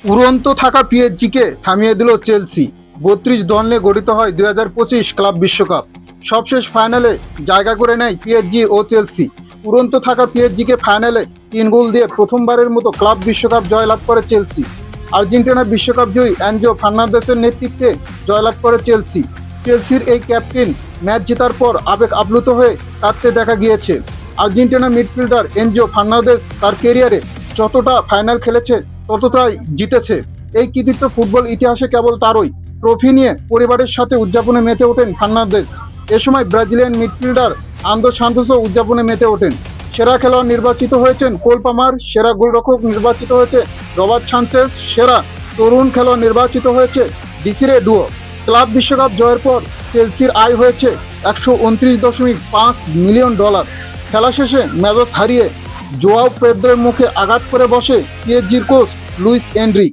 উড়ন্ত থাকা পিএসজিকে থামিয়ে দিল চেলসি। ৩২ দল নিয়ে গঠিত হয় ২০২৫ ক্লাব বিশ্বকাপ। সবশেষ ফাইনালে জায়গা করে নেয় পিএসজি ও চেলসি। উড়ন্ত থাকা পিএসজিকে ফাইনালে ৩ গোল দিয়ে প্রথমবারের মতো ক্লাব বিশ্বকাপ জয়লাভ করে চেলসি। আর্জেন্টিনা বিশ্বকাপ জয়ী এনজো ফার্নান্দেসের নেতৃত্বে জয়লাভ করে চেলসি। চেলসির এই ক্যাপ্টেন ম্যাচ জেতার পর আবেগ আপ্লুত হয়ে কাঁদতে দেখা গিয়েছে। আর্জেন্টিনা মিডফিল্ডার এনজো ফার্নান্দেস তার ক্যারিয়ারে যতটা ফাইনাল খেলেছে ততটাই জিতেছে। এই কৃতিত্ব ফুটবল ইতিহাসে কেবল তারই। ট্রফি নিয়ে পরিবারের সাথে উদযাপনে মেতে ওঠেন ফার্নান্দেস। এ সময় ব্রাজিলিয়ান মিডফিল্ডার আন্দো সান্তোসও উদযাপনে মেতে ওঠেন। সেরা খেলোয়াড় নির্বাচিত হয়েছেন কোল পামার, সেরা গোলরক্ষক নির্বাচিত হয়েছে রবার্ট সানচেজ, সেরা তরুণ খেলোয়াড় নির্বাচিত হয়েছে ডিসিরে ডুও। ক্লাব বিশ্বকাপ জয়ের পর চেলসির আয় হয়েছে $129.5 মিলিয়ন। খেলা শেষে মেজাজ হারিয়ে জোয়াও পেদ্রোর মুখে আঘাত করে বসে পিএসজির কোচ লুইস এনরিক।